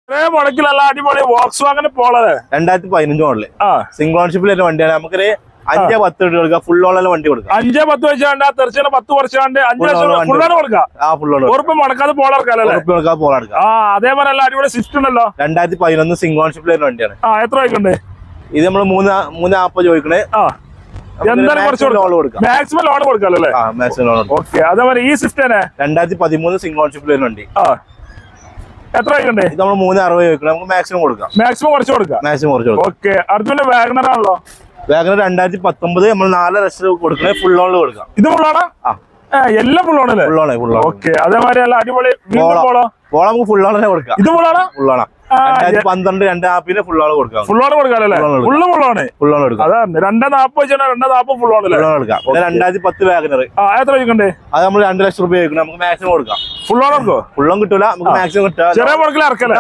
മുടക്കിലല്ല അടിപൊളി Volkswagen Polo 2015 model single ഓൺഷിപ്പിൽ വരുന്ന വണ്ടിയാണ്. നമുക്കൊരു 5-10 കൊടുക്കാം. ഫുൾ ഓൺ വണ്ടി കൊടുക്കാം. 5-10 വെച്ചാണ്ട് തീർച്ചയായും 10 വർഷാണ്ട് 5 ലക്ഷം ഫുള്ളാണ് കൊടുക്കാം. ഉറപ്പ് മുടക്കാതെ പോളെടുക്കാം. അതേപോലെ അല്ല അടിപൊളി സ്വിഫ്റ്റ് ഉണ്ടല്ലോ 2011 സിംഗിൾ ഓൺഷിപ്പിൽ വരുന്ന വണ്ടിയാണ്. എത്ര രൂപയ്ക്കുണ്ട് ഇത് നമ്മള് 340 ചോദിക്കണേ. എന്തായാലും മാക്സിമം ലോൺ കൊടുക്കാല്ലേ? ഓക്കെ. അതേപോലെ ഈ സ്വിഫ്റ്റ് തന്നെ 2013 സിംഗിൾ ഓൺഷിപ്പിൽ വരുന്ന വണ്ടി. എത്ര രൂപയ്ക്കുണ്ട്? ഇത് നമ്മൾ 360 ചോദിക്കണം. നമുക്ക് മാക്സിമം കൊടുക്കാം. മാക്സിമം കുറച്ച് കൊടുക്കാം. ഓക്കെ. അടുത്ത വാഗണർ ആണല്ലോ. വാഗണർ 2019 നമ്മൾ 4 ലക്ഷം കൊടുക്കണേ. ഫുൾ ഓണിൽ കൊടുക്കാം. ഇത് ഫുള്ളാണ്? എല്ലാം ഫുള്ളാണല്ലേ? ഓക്കെ. അതേമാതിരി അല്ല അടിപൊളി പോളോ നമുക്ക് ഫുൾ ഓണെ കൊടുക്കാം. ഇത് ഫുള്ളാണ്? ഫുള്ളാണ്. 2012 2.5 ഫുൾ ഓൺ കൊടുക്കാം. ഫുൾ ഓൺ കൊടുക്കാല്ലേ? ഫുൾ ഓൺ കൊടുക്കാം. അതാണ് 240 240 ഫുൾ ഓൺ കൊടുക്കാം. 2010 വാഗണർ. എത്ര രൂപയ്ക്കുണ്ട്? അത് നമ്മൾ 2 ലക്ഷം രൂപ നമുക്ക് മാക്സിമം കൊടുക്കാം. ഫുൾ ഓൺ കൊടുക്കോ? ഫുൾ ഓൺ കിട്ടൂല. നമുക്ക് മാക്സിമം കിട്ടാം. ചെറിയ മുടക്കിൽ ഇറക്കല്ലേ?